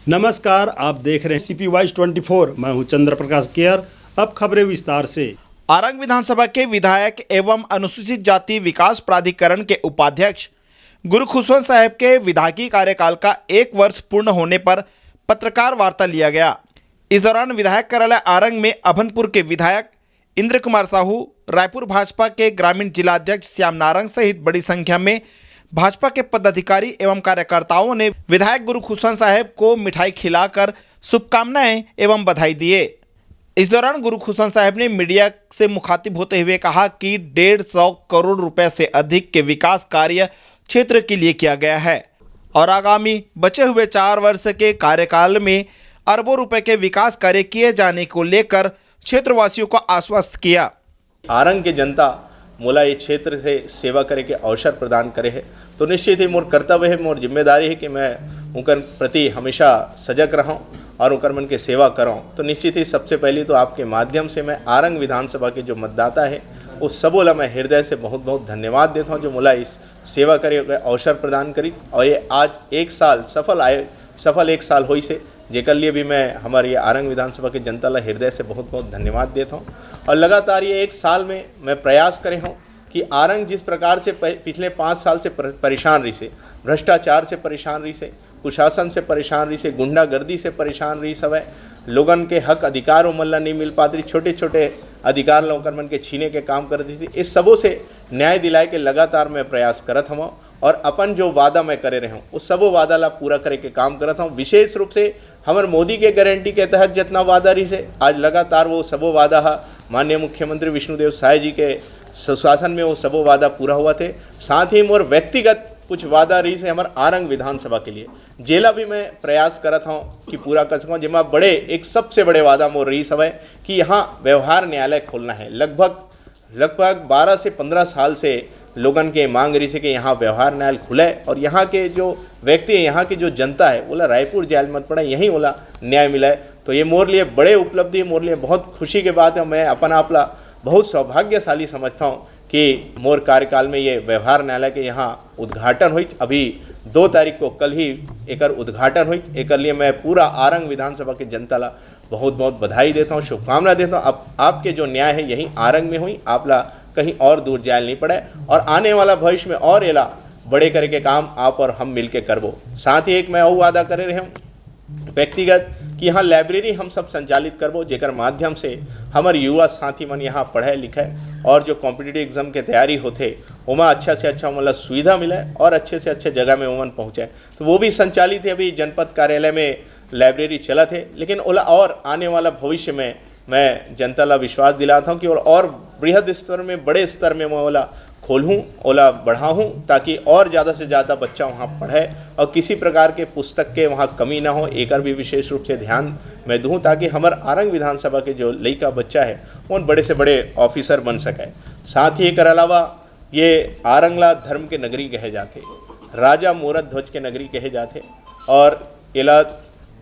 नमस्कार, आप देख रहे हैं सीपी वाइज 24। मैं हूं चंद्र प्रकाश केयर। अब खबरें विस्तार से। आरंग विधानसभा के विधायक एवं अनुसूचित जाति विकास प्राधिकरण के उपाध्यक्ष गुरु खुशवंत साहब के विधायकी कार्यकाल का 1 वर्ष पूर्ण होने पर पत्रकार वार्ता लिया गया। इस दौरान विधायक कार्यालय आरंग में अभनपुर के विधायक इंद्र कुमार साहू, रायपुर भाजपा के ग्रामीण जिलाध्यक्ष श्याम नारंग सहित बड़ी संख्या में भाजपा के पदाधिकारी एवं कार्यकर्ताओं ने विधायक गुरु खुशवंत साहब को मिठाई खिलाकर शुभकामनाएं एवं बधाई दिए। इस दौरान गुरु खुशवंत साहब ने मीडिया से मुखातिब होते हुए कहा कि 150 करोड़ रुपए से अधिक के विकास कार्य क्षेत्र के लिए किया गया है और आगामी बचे हुए 4 वर्ष के कार्यकाल में अरबों रुपए के विकास कार्य किए जाने को लेकर क्षेत्रवासियों को आश्वस्त किया। आरंग के जनता मोला ये क्षेत्र से सेवा करे के अवसर प्रदान करे है, तो निश्चित ही मोर कर्तव्य है, मोर जिम्मेदारी है कि मैं उनकर प्रति हमेशा सजग रहूं और उनकर मन के सेवा कराऊं। तो निश्चित ही सबसे पहले तो आपके माध्यम से मैं आरंग विधानसभा के जो मतदाता है उस सबोला मैं हृदय से बहुत बहुत धन्यवाद देता हूँ जो मोला इस सेवा करे के अवसर प्रदान करी। और ये आज 1 साल सफल 1 साल हुई से जेकर लिए भी मैं हमारे आरंग विधानसभा के जनता ला हृदय से बहुत बहुत धन्यवाद देता हूँ। और लगातार ये 1 साल में मैं प्रयास करे हूँ कि आरंग जिस प्रकार से पिछले 5 साल से परेशान रही से, भ्रष्टाचार से परेशान रही से, कुशासन से परेशान रही से, गुंडागर्दी से परेशान रही सब है, लोगन के हक अधिकार उमल्ला नहीं मिल पाती, छोटे छोटे अधिकार लोगन मन के छीने के काम करती थी। इस सबों से न्याय दिलाए के लगातार मैं प्रयास करत हूँ और अपन जो वादा मैं करे रहा हूँ उस सबों वादा ला पूरा करे के काम करत हूँ। विशेष रूप से हमार मोदी के गारंटी के तहत जितना वादा रही से आज लगातार वो सबों वादा माननीय मुख्यमंत्री विष्णुदेव साय जी के सुशासन में वो सबों वादा पूरा हुआ थे। साथ ही मोर व्यक्तिगत कुछ वादा रही से हमारे आरंग विधानसभा के लिए जेला भी मैं प्रयास करत हूँ कि पूरा कर सकूँ। जिमा बड़े एक सबसे बड़े वादा मोर रही सब है कि यहाँ व्यवहार न्यायालय खोलना है। लगभग 12 से 15 साल से लोगन के मांग रही से कि यहाँ व्यवहार न्यायालय खुले और यहाँ के जो व्यक्ति है, यहाँ की जो जनता है बोला रायपुर जेल मत पड़ा, यहीं बोला न्याय मिला है। तो ये मोर लिए बड़े उपलब्धि, मोर लिए बहुत खुशी की बात है। मैं अपन आपला बहुत सौभाग्यशाली समझता हूँ कि मोर कार्यकाल में ये व्यवहार न्यायालय के यहाँ उद्घाटन हुई। अभी 2 तारीख को कल ही एक उद्घाटन हुई। एक लिए मैं पूरा आरंग विधानसभा के जनता ला बहुत बहुत बधाई देता हूँ, शुभकामना देता हूँ। अब आपके जो न्याय है यहीं आरंग में हुई, आप ला कहीं और दूर जाए नहीं पड़े और आने वाला भविष्य में और एला बड़े करे के काम आप और हम मिलके करबो। साथ ही एक मैं और वादा करे रहे हूँ व्यक्तिगत कि यहाँ लाइब्रेरी हम सब संचालित करबो जेकर माध्यम से हमारे युवा साथी मन यहाँ पढ़े लिखे और जो कॉम्पिटिटिव एग्जाम के तैयारी होते वहाँ अच्छा से अच्छा मतलब सुविधा मिले और अच्छे से अच्छे जगह में वमन पहुँचे। तो वो भी संचालित है। अभी जनपद कार्यालय में लाइब्रेरी चला थे, लेकिन ओला और आने वाला भविष्य में मैं जनता ला विश्वास दिलाता हूँ कि और बृहद स्तर में, बड़े स्तर में मैं ओला खोलूँ, ओला बढ़ाऊँ ताकि और ज़्यादा से ज़्यादा बच्चा वहाँ पढ़े और किसी प्रकार के पुस्तक के वहाँ कमी ना हो। एक भी विशेष रूप से ध्यान मैं दूँ ताकि हमारे आरंग विधानसभा के जो लड़का बच्चा है वो बड़े से बड़े ऑफिसर बन सके। साथ ही एक अलावा ये आरंगला धर्म के नगरी कहे जाते, राजा मूरत ध्वज के नगरी कहे जाते और एला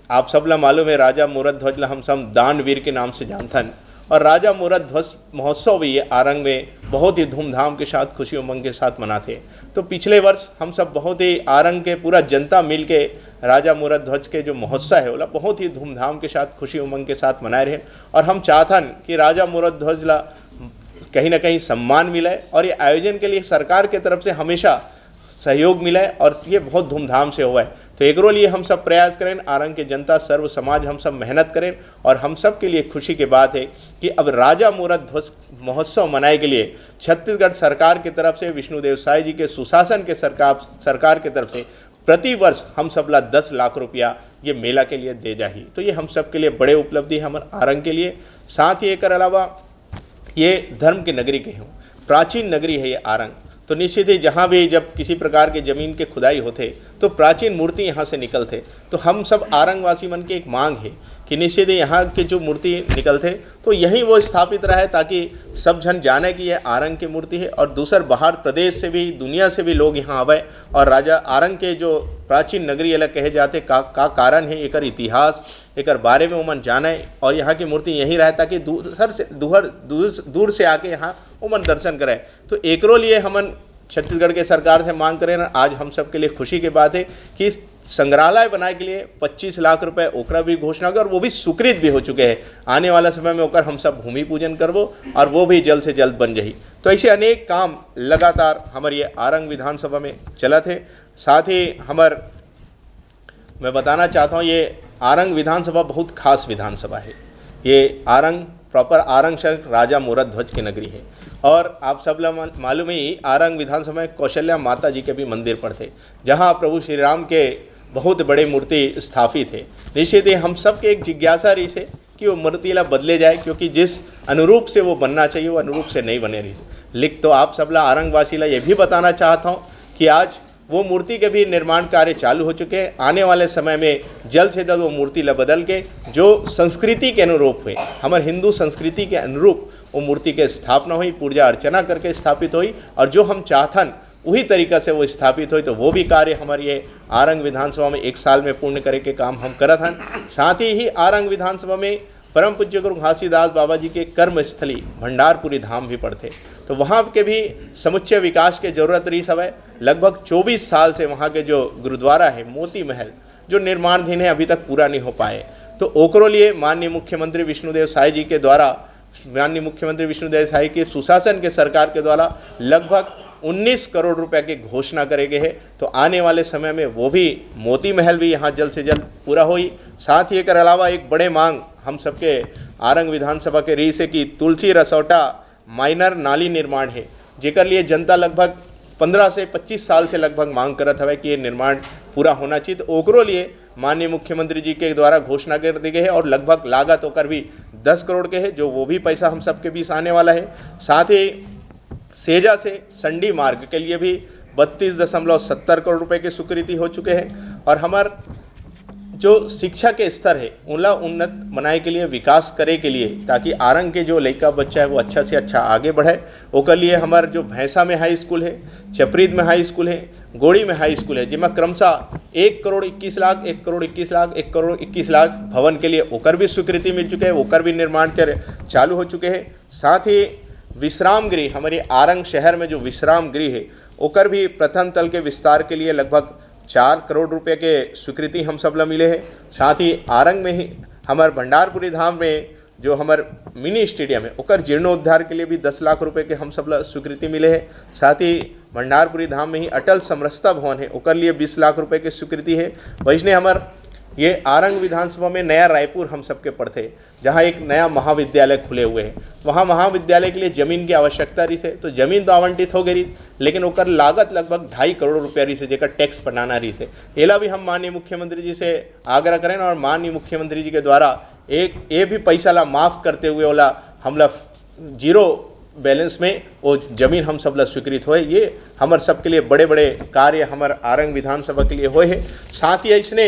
आप सब ला मालूम है राजा मूरत ध्वज ला हम सब दानवीर के नाम से जानथन। और राजा मूरत ध्वज महोत्सव भी ये आरंग में बहुत ही धूमधाम के साथ, खुशी उमंग के साथ मनाते। तो पिछले वर्ष हम सब बहुत ही आरंग के पूरा जनता मिल के राजा मूरत ध्वज के जो महोत्सव है वो बहुत ही धूमधाम के साथ, खुशी उमंग के साथ मनाए रहे और हम चाहतन कि राजा मूरत ध्वज ला कहीं ना कहीं सम्मान मिले और ये आयोजन के लिए सरकार के तरफ से हमेशा सहयोग मिला है और ये बहुत धूमधाम से हुआ है। तो एकरो लिए हम सब प्रयास करें, आरंग के जनता सर्व समाज हम सब मेहनत करें और हम सब के लिए खुशी की बात है कि अब राजा मूरत ध्वज महोत्सव मनाने के लिए छत्तीसगढ़ सरकार की तरफ से, विष्णुदेव साय जी के सुशासन के सरकार की तरफ से प्रति वर्ष हम सब ला 10 लाख रुपया ये मेला के लिए दे जाही। तो ये हम सब के लिए बड़े उपलब्धि है हमारे आरंग के लिए। साथ ही एक अलावा ये धर्म की नगरी के हूँ, प्राचीन नगरी है ये आरंग। तो निश्चित ही जहाँ भी जब किसी प्रकार के ज़मीन के खुदाई होते तो प्राचीन मूर्ति यहाँ से निकलते। तो हम सब आरंगवासी मन की एक मांग है कि निश्चित ही यहाँ की जो मूर्ति निकलते तो यहीं वो स्थापित रहे ताकि सब जन जाने कि यह आरंग की मूर्ति है और दूसर बाहर प्रदेश से भी, दुनिया से भी लोग यहाँ आवे और राजा आरंग के जो प्राचीन नगरी अलग कहे जाते का कारण है, एक इतिहास एक बारे में उमन जाने और यहाँ की मूर्ति यहीं रहे ताकि दूर से आके यहाँ उमन दर्शन करें। तो एकरो लिए हमन छत्तीसगढ़ के सरकार से मांग करें ना। आज हम सब के लिए खुशी की बात है कि संग्रहालय बनाए के लिए 25 लाख रुपए ओकरा भी घोषणा कर, और वो भी स्वीकृत भी हो चुके हैं। आने वाला समय में ओकर हम सब भूमि पूजन करबो और वो भी जल्द से जल्द बन जाही। तो ऐसे अनेक काम लगातार हमारे ये आरंग विधानसभा में चला थे। साथ ही मैं बताना चाहता हूँ, ये आरंग विधानसभा बहुत खास विधानसभा है। ये आरंग प्रॉपर आरंग शहर राजा मोरध्वज की नगरी है, और आप सब लोग मालूम ही आरंग विधानसभा में कौशल्या माता जी के भी मंदिर पर थे, जहाँ प्रभु श्री राम के बहुत बड़े मूर्ति स्थापित है। निश्चित ही हम सब के एक जिज्ञासा रही से कि वो मूर्ति ला बदले जाए, क्योंकि जिस अनुरूप से वो बनना चाहिए वो अनुरूप से नहीं बने रही। लिख तो आप सब ला आरंगवासी ला ये भी बताना चाहता हूँ कि आज वो मूर्ति के भी निर्माण कार्य चालू हो चुके हैं। आने वाले समय में जल्द से जल्द वो मूर्ति ला बदल के जो संस्कृति के अनुरूप हुए, हमारे हिंदू संस्कृति के अनुरूप वो मूर्ति के स्थापना हुई, पूजा अर्चना करके स्थापित हुई, और जो हम चाहतन वही तरीका से वो स्थापित हुई। तो वो भी कार्य हमारे ये आरंग विधानसभा में 1 साल में पूर्ण करे के काम हम करत हन। साथ ही आरंग विधानसभा में परम पूज्य गुरु घासीदास बाबा जी के कर्मस्थली भंडारपुरी धाम भी पड़ते, तो वहाँ के भी समुच्चय विकास के जरूरत रही सब है। लगभग 24 साल से वहाँ के जो गुरुद्वारा है मोती महल जो निर्माणाधीन है अभी तक पूरा नहीं हो पाए। तो ओकरो लिए माननीय मुख्यमंत्री विष्णुदेव साय जी के द्वारा, माननीय मुख्यमंत्री विष्णुदेव साय के सुशासन के सरकार के द्वारा लगभग 19 करोड़ रुपए की घोषणा करे गए है। तो आने वाले समय में वो भी मोती महल भी यहाँ जल्द से जल्द पूरा होई। साथ ही एकर अलावा एक बड़े मांग हम सबके आरंग विधानसभा के रही से कि तुलसी रसौटा माइनर नाली निर्माण है, जेकर लिए जनता लगभग 15 से 25 साल से लगभग मांग करत हवे कि ये निर्माण पूरा होना चाहिए। तो ओकरो लिए माननीय मुख्यमंत्री जी के द्वारा घोषणा कर दी गई है, और लगभग लागत होकर भी 10 करोड़ के है, जो वो भी पैसा हम सबके बीच आने वाला है। साथ ही सेजा से संडी मार्ग के लिए भी 32.70 करोड़ रुपए की स्वीकृति हो चुके हैं। और हमार जो शिक्षा के स्तर है उनला उन्नत बनाए के लिए, विकास करे के लिए, ताकि आरंग के जो लड़का बच्चा है वो अच्छा से अच्छा आगे बढ़े, ओकर लिए हमार जो भैंसा में हाई स्कूल है, चपरीद में हाई स्कूल है, गोड़ी में हाई स्कूल है, जिसमें क्रमशः 1 करोड़ 21 लाख, 1 करोड़ 21 लाख, 1 करोड़ 21 लाख भवन के लिए ओकर भी स्वीकृति मिल चुके हैं, ओकर भी निर्माण कर चालू हो चुके हैं। साथ ही विश्राम गृह, हमारे आरंग शहर में जो विश्राम गृह है ओकर भी प्रथम तल के विस्तार के लिए लगभग 4 करोड़ रुपए के स्वीकृति हम सब ला मिले हैं। साथ ही आरंग में ही हमारे भंडारपुरी धाम में जो हमारे मिनी स्टेडियम है ओकर जीर्णोद्धार के लिए भी 10 लाख रुपए के हम सब ला स्वीकृति मिले हैं। साथ ही भंडारपुरी धाम में ही अटल समरसता भवन है ओकर लिए 20 लाख रुपए की स्वीकृति है। वैसने हमारे ये आरंग विधानसभा में नया रायपुर हम सबके पड़ते, जहाँ एक नया महाविद्यालय खुले हुए हैं। वहाँ महाविद्यालय के लिए ज़मीन की आवश्यकता रही है, तो ज़मीन तो आवंटित हो गई, लेकिन ओकर लागत लगभग 2.5 करोड़ रुपया रही है, जेकर टैक्स बनाना रही है। एला भी हम माननीय मुख्यमंत्री जी से आग्रह करें, और माननीय मुख्यमंत्री जी के द्वारा एक ये भी पैसा ला माफ़ करते हुए ओला हमला 0 बैलेंस में वो जमीन हम सब ला स्वीकृत होए। ये हमारे सबके लिए बड़े बड़े कार्य हमारे आरंग विधानसभा के लिए होए है। साथ ही इसने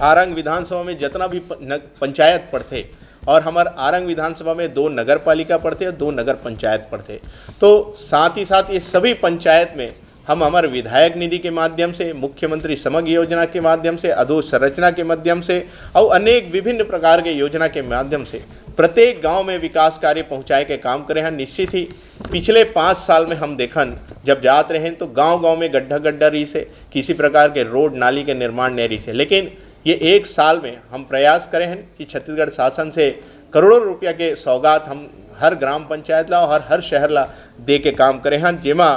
आरंग विधानसभा में जितना भी पंचायत पड़ते, और हमारे आरंग विधानसभा में 2 नगर पालिका पड़ते और 2 नगर पंचायत पड़ते, तो साथ ही साथ ये सभी पंचायत में हम हमारे विधायक निधि के माध्यम से, मुख्यमंत्री समग्र योजना के माध्यम से, अधोसंरचना के माध्यम से और अनेक विभिन्न प्रकार के योजना के माध्यम से प्रत्येक गांव में विकास कार्य पहुंचाए के काम करे हैं। निश्चित ही पिछले 5 साल में हम देखन जब जाते रहे तो गांव-गांव में गड्ढा रही से, किसी प्रकार के रोड नाली के निर्माण नहीं रही से, लेकिन ये 1 साल में हम प्रयास करें हैं कि छत्तीसगढ़ शासन से करोड़ों रुपया के सौगात हम हर ग्राम पंचायत ला और हर शहर ला दे के काम करें हैं, जेमा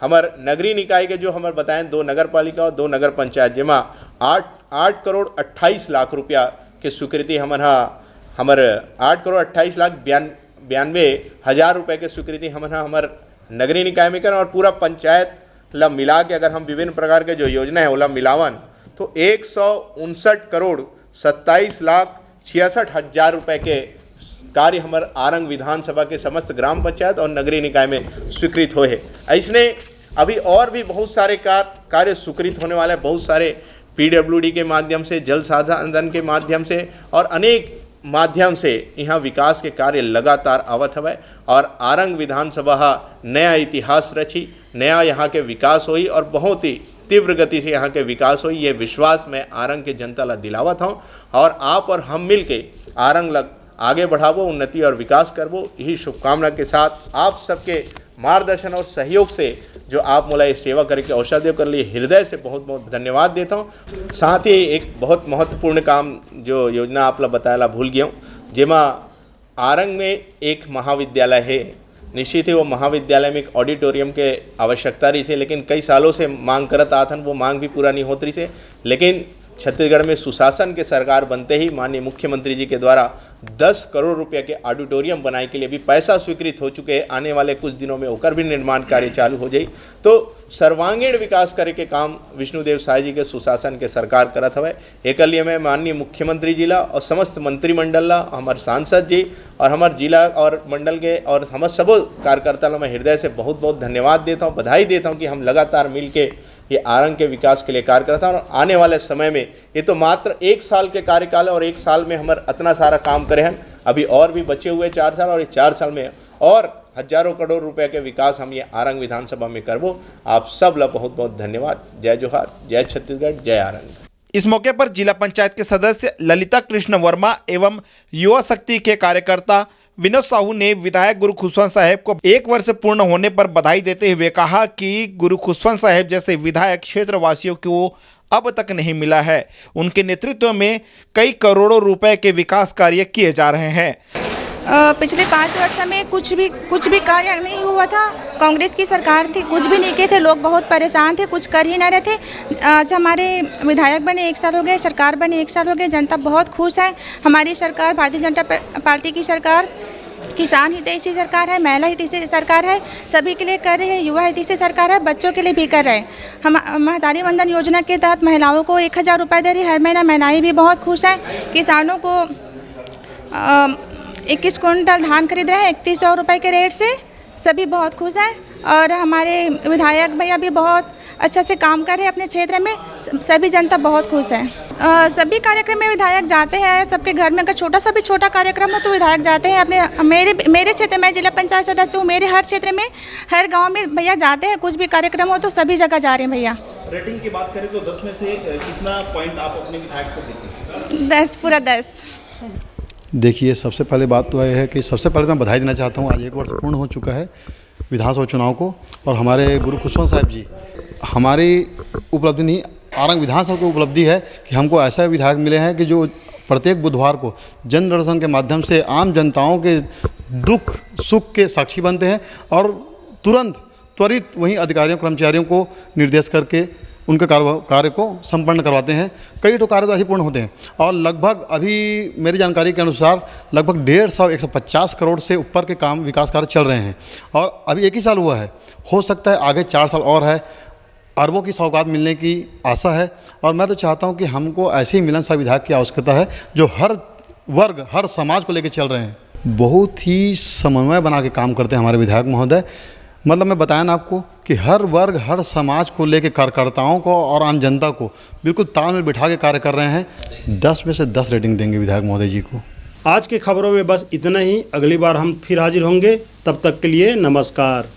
हमार नगरीय निकाय के जो हमारे बताएं 2 नगर पालिका और 2 नगर पंचायत, जेमा 8 करोड़ 28 लाख रुपया के स्वीकृति हमारे 8 करोड़ 28 लाख 92 हज़ार रुपये के स्वीकृति हमारे नगरीय निकाय में करें, और पूरा पंचायत ला मिला के अगर हम विभिन्न प्रकार के जो योजना है ओला मिलावन तो 159 करोड़ 27 लाख 66 हज़ार रुपये के कार्य हमारे आरंग विधानसभा के समस्त ग्राम पंचायत और नगरीय निकाय में स्वीकृत हुए हैं। ऐसने अभी और भी बहुत सारे कार्य स्वीकृत होने वाले हैं, बहुत सारे PWD के माध्यम से, जल संसाधन के माध्यम से और अनेक माध्यम से यहाँ विकास के कार्य लगातार आवत हवे, और आरंग विधानसभा नया इतिहास रची, नया यहाँ के विकास हुई और बहुत ही तीव्र गति से यहाँ के विकास हुई। ये विश्वास मैं आरंग के जनता ला दिलावत हूँ, और आप और हम मिल के आरंग लग आगे बढ़ावो, उन्नति और विकास करवो, यही शुभकामना के साथ आप सबके मार्गदर्शन और सहयोग से जो आप मोला ये सेवा करे के अवसर देव कर लिए हृदय से बहुत बहुत धन्यवाद देता हूँ। साथ ही एक बहुत महत्वपूर्ण काम जो योजना आप ला बताया भूल गया हूँ, जेमा आरंग में एक महाविद्यालय है। निश्चित ही वो महाविद्यालय में एक ऑडिटोरियम के आवश्यकता रही से, लेकिन कई सालों से मांग करत आथन, वो मांग भी पूरा नहीं होती से। लेकिन छत्तीसगढ़ में सुशासन के सरकार बनते ही माननीय मुख्यमंत्री जी के द्वारा 10 करोड़ रुपये के ऑडिटोरियम बनाने के लिए भी पैसा स्वीकृत हो चुके हैं। आने वाले कुछ दिनों में होकर भी निर्माण कार्य चालू हो जाए। तो सर्वांगीण विकास करे के काम विष्णुदेव साय जी के सुशासन के सरकार करत हवे। एक लिए मैं माननीय मुख्यमंत्री जी ला और समस्त मंत्रिमंडल ला, हमारे सांसद जी और हमारे जिला और मंडल के और हमारे सब कार्यकर्ता ला मैं हृदय से बहुत बहुत धन्यवाद देता हूँ, बधाई देता हूँ कि हम लगातार मिल के ये आरंग के विकास के लिए कार्य करता हूँ। और आने वाले समय में ये तो मात्र 1 साल के कार्यकाल है और 1 साल में हमारे इतना सारा काम करे हैं, अभी और भी बचे हुए 4 साल, और ये 4 साल में और हजारों करोड़ रुपए के विकास हम ये आरंग विधानसभा में करबो। आप सब ला बहुत बहुत धन्यवाद। जय जोहार, जय छत्तीसगढ़, जय आरंग। इस मौके पर जिला पंचायत के सदस्य ललिता कृष्ण वर्मा एवं युवा शक्ति के कार्यकर्ता विनोद साहू ने विधायक गुरु खुशवंत साहेब को 1 वर्ष पूर्ण होने पर बधाई देते हुए कहा कि गुरु खुशवंत साहेब जैसे विधायक क्षेत्रवासियों को अब तक नहीं मिला है। उनके नेतृत्व में कई करोड़ों रुपए के विकास कार्य किए जा रहे हैं। पिछले 5 वर्ष में कुछ भी कार्य नहीं हुआ था। कांग्रेस की सरकार थी, कुछ भी नहीं किए थे, लोग बहुत परेशान थे, कुछ कर ही ना रहे थे। आज हमारे विधायक बने 1 साल हो गए, सरकार बने 1 साल हो गए, जनता बहुत खुश है। हमारी सरकार भारतीय जनता पार्टी की सरकार किसान हितैषी सरकार है, महिला हितैषी सरकार है, सभी के लिए कर रहे हैं। युवा हितैषी सरकार है, बच्चों के लिए भी कर रहे हैं। हम महतारी वंदन योजना के तहत महिलाओं को 1000 रुपये दे रही है हर महीना। महिलाएं भी बहुत खुश हैं। किसानों को 21 कुंटल धान खरीद रहे हैं 3100 रुपये के रेट से, सभी बहुत खुश हैं। और हमारे विधायक भैया भी बहुत अच्छा से काम कर रहे हैं अपने क्षेत्र में, सभी जनता बहुत खुश है। सभी कार्यक्रम में विधायक जाते हैं, सबके घर में अगर छोटा कार्यक्रम हो तो विधायक जाते हैं। अपने मेरे क्षेत्र में जिला पंचायत सदस्य हूँ, मेरे हर क्षेत्र में हर गांव में भैया जाते हैं। कुछ भी कार्यक्रम हो तो सभी जगह जा रहे हैं भैया। रेटिंग की बात करें तो 10 में से कितना पॉइंट आप अपने विधायक को देते हैं? 10 पूरा 10। देखिए, सबसे पहले बात तो यह है कि सबसे पहले मैं बधाई देना चाहता हूँ। आज 1 वर्ष पूर्ण हो चुका है विधानसभा चुनाव को, और हमारे गुरु खुशवंत साहब जी हमारी उपलब्धि नहीं, आरंग विधानसभा की उपलब्धि है कि हमको ऐसा विधायक मिले हैं कि जो प्रत्येक बुधवार को जन दर्शन के माध्यम से आम जनताओं के दुख सुख के साक्षी बनते हैं और त्वरित वहीं अधिकारियों कर्मचारियों को निर्देश करके उनके कार्य को संपन्न करवाते हैं। कई तो कार्य तो ऐसे पूर्ण होते हैं, और लगभग अभी मेरी जानकारी के अनुसार लगभग 150 करोड़ से ऊपर के काम विकास कार्य चल रहे हैं, और अभी 1 ही साल हुआ है। हो सकता है आगे 4 साल और है, अरबों की सौगात मिलने की आशा है। और मैं तो चाहता हूं कि हमको ऐसे ही मिलनसार विधायक की आवश्यकता है जो हर वर्ग हर समाज को लेकर चल रहे हैं। बहुत ही समन्वय बना के काम करते हैं हमारे विधायक महोदय। मतलब मैं बताया ना आपको कि हर वर्ग हर समाज को लेकर कार्यकर्ताओं को और आम जनता को बिल्कुल तालमेल बिठा के कार्य कर रहे हैं। 10 में से 10 रेटिंग देंगे विधायक महोदय जी को। आज के खबरों में बस इतना ही। अगली बार हम फिर हाजिर होंगे, तब तक के लिए नमस्कार।